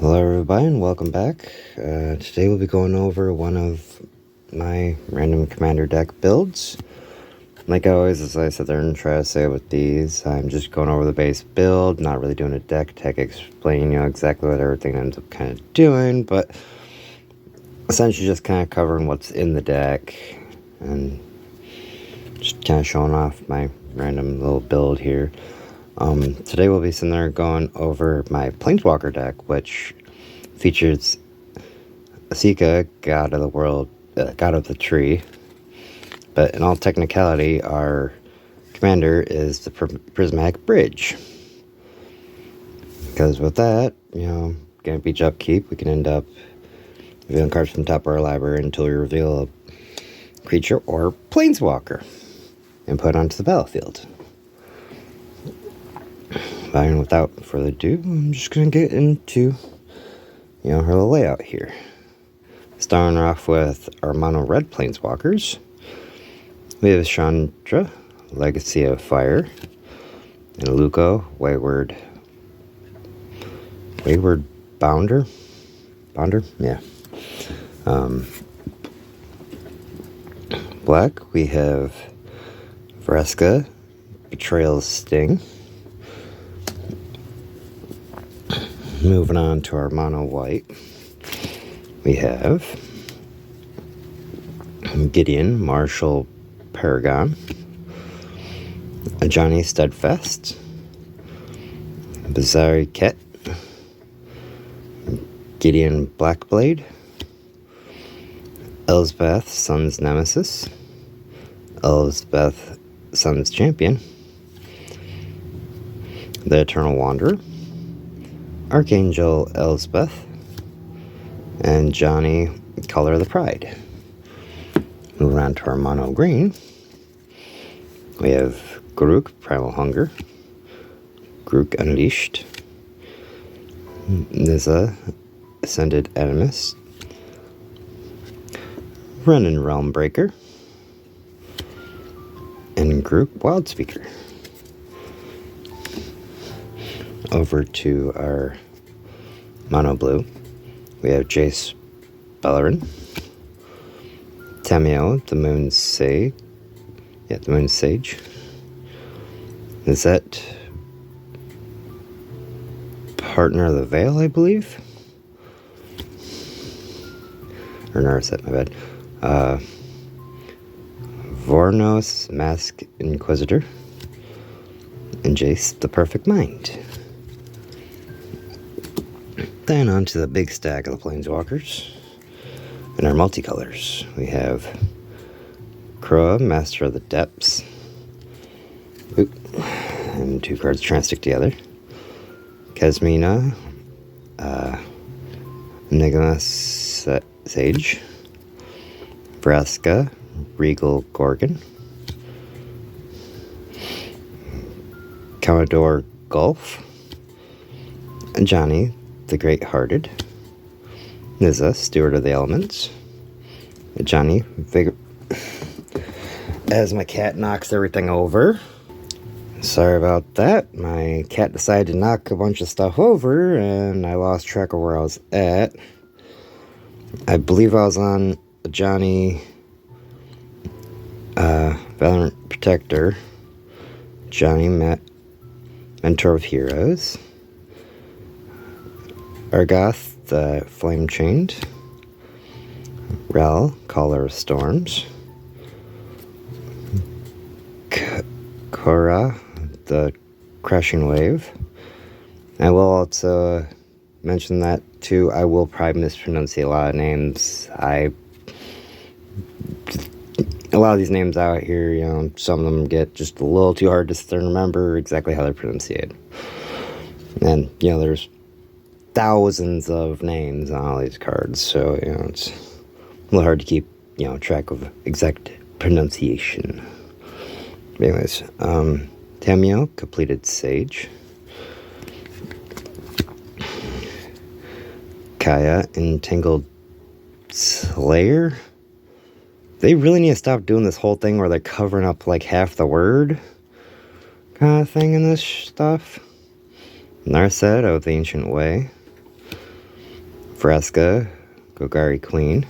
Hello everybody and welcome back. Today we'll be going over one of my random commander deck builds. Like always, as I said there and try to say with these, I'm just going over the base build, not really doing a deck tech explaining exactly what everything ends up kind of doing, but essentially just kind of covering what's in the deck and just kind of showing off my random little build here. Today we'll be sitting there going over my Planeswalker deck, which features Asika, God of the World, God of the Tree. But in all technicality, our commander is the Prismatic Bridge. Because with that, getting beach upkeep, we can end up revealing cards from the top of our library until we reveal a creature or planeswalker and put it onto the battlefield. And without further ado, I'm just going to get into, her layout here. Starting off with our mono red planeswalkers. We have Chandra, Legacy of Fire, and Luco, Wayward Bounder? Yeah. Black, we have Vraska, Betrayal's Sting. Moving on to our mono white, we have Gideon, Marshall Paragon, Johnny Steadfast, Bizarre Ket, Gideon Blackblade, Elspeth, Sun's Nemesis, Elspeth, Sun's Champion, the Eternal Wanderer, Archangel Elspeth, and Johnny, Color of the Pride. Moving on to our mono green, we have Garruk, Primal Hunger, Garruk Unleashed, Nissa, Ascended Animus, Renin Realmbreaker, and Garruk Wildspeaker. Over to our mono blue, we have Jace Bellerin, Tameo, the Moon Sage. Yeah, the Moon Sage. Nizet, Partner of the Veil, I believe. Or Narset, my bad. Vornos, Mask Inquisitor, and Jace, the Perfect Mind. Then on to the big stack of the Planeswalkers. In our multicolors, we have Kroa, Master of the Depths. Oop. And two cards trying to stick together. Kasmina, Enigma Sage. Vraska, Regal Gorgon. Commodore Gulf. And Johnny, the Great-Hearted. Nissa, Steward of the Elements. Johnny, as my cat knocks everything over. Sorry about that. My cat decided to knock a bunch of stuff over, and I lost track of where I was at. I believe I was on Johnny, Valorant Protector. Johnny, Mentor of Heroes. Argoth, the Flame Chained. Rel, Caller of Storms. Korra, the Crashing Wave. I will also mention that too. I will probably mispronounce a lot of names. A lot of these names out here, some of them get just a little too hard to sit there and remember exactly how they're pronounced. And, there's thousands of names on all these cards, so it's a little hard to keep track of exact pronunciation. But anyways, Tameo, Completed Sage. Kaya, Entangled Slayer. They really need to stop doing this whole thing where they're covering up like half the word kind of thing in this stuff. Narset of the Ancient Way. Vraska, Gogari Queen,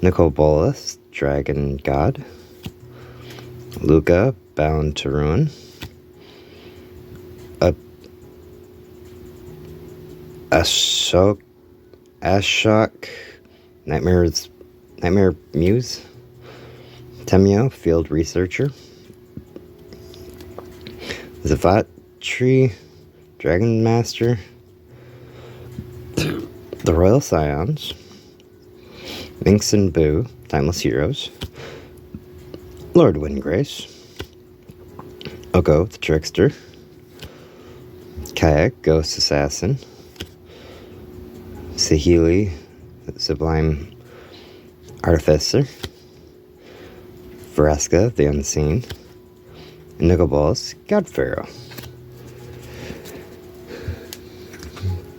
Nicol Bolas, Dragon God, Luca, Bound to Ruin, Ashok, Nightmare Muse, Temio, Field Researcher, Zavatri, Dragon Master, the Royal Scions, Minx and Boo, Timeless Heroes, Lord Windgrace, Oko, the Trickster, Kayak, Ghost Assassin, Sahili, Sublime Artificer, Vraska, the Unseen, and Nicobolas, God Pharaoh.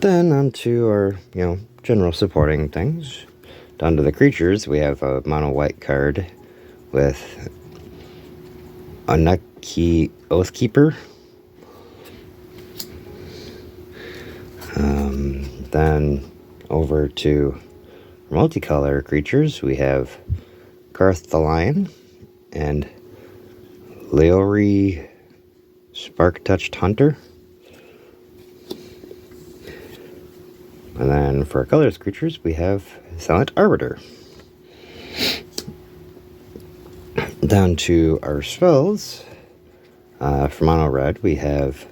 Then on to our, general supporting things. Down to the creatures, we have a mono white card with Anuki Oathkeeper. Then over to multicolor creatures, we have Karth the Lion and Leori Spark Touched Hunter. And then for our colors creatures, we have Silent Arbiter. Down to our spells, for mono red, we have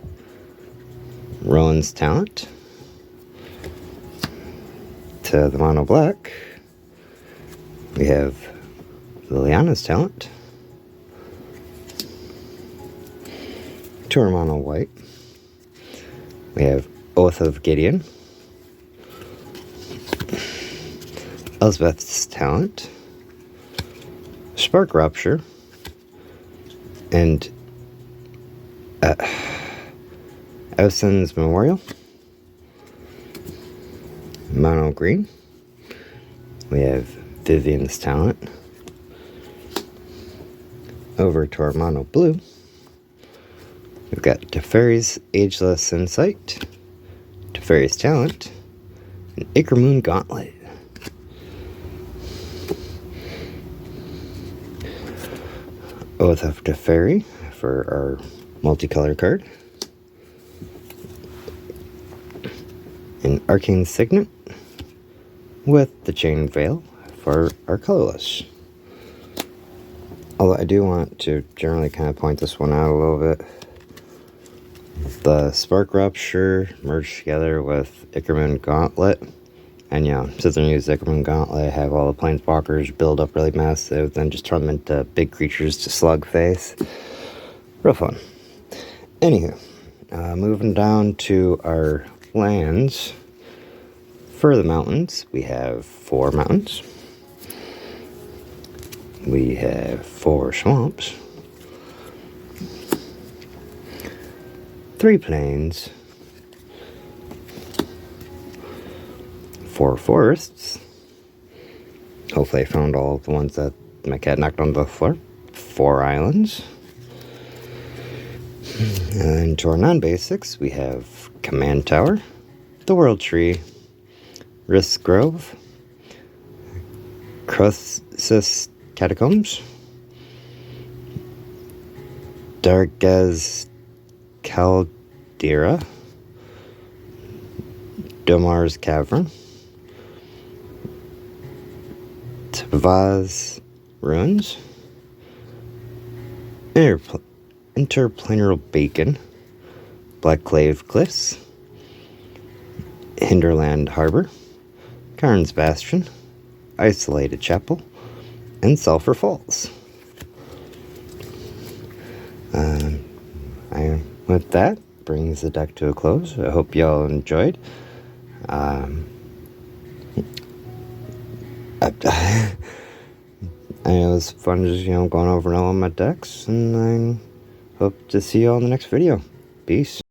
Rowan's Talent. To the mono black, we have Liliana's Talent. To our mono white, we have Oath of Gideon, Elspeth's Talent, Spark Rupture, and Eoson's Memorial. Mono green, we have Vivian's Talent. Over to our mono blue, we've got Teferi's Ageless Insight, Teferi's Talent, and Acremoon Gauntlet. Oath of Teferi for our multicolor card, an Arcane Signet with the Chain Veil for our colorless. Although I do want to generally kind of point this one out a little bit. The Spark Rupture merged together with Acremoon Gauntlet. And since I use Acremoon Gauntlet, I have all the Plainswalkers build up really massive, then just turn them into big creatures to slug face. Real fun. Anywho, moving down to our lands. For the mountains, we have 4 mountains. We have 4 swamps. 3 plains. 4 forests. Hopefully I found all the ones that my cat knocked on the floor. 4 islands. And to our non-basics, we have Command Tower, the World Tree, Risk Grove, Croesus Catacombs, Dargaz Caldera, Domar's Cavern, Tavaz Ruins, Interplanar Beacon, Blackclave Cliffs, Hinterland Harbor, Karn's Bastion, Isolated Chapel, and Sulphur Falls. With that, brings the deck to a close. I hope y'all enjoyed. I know it was fun just, going over and all of my decks, and I hope to see you all in the next video. Peace.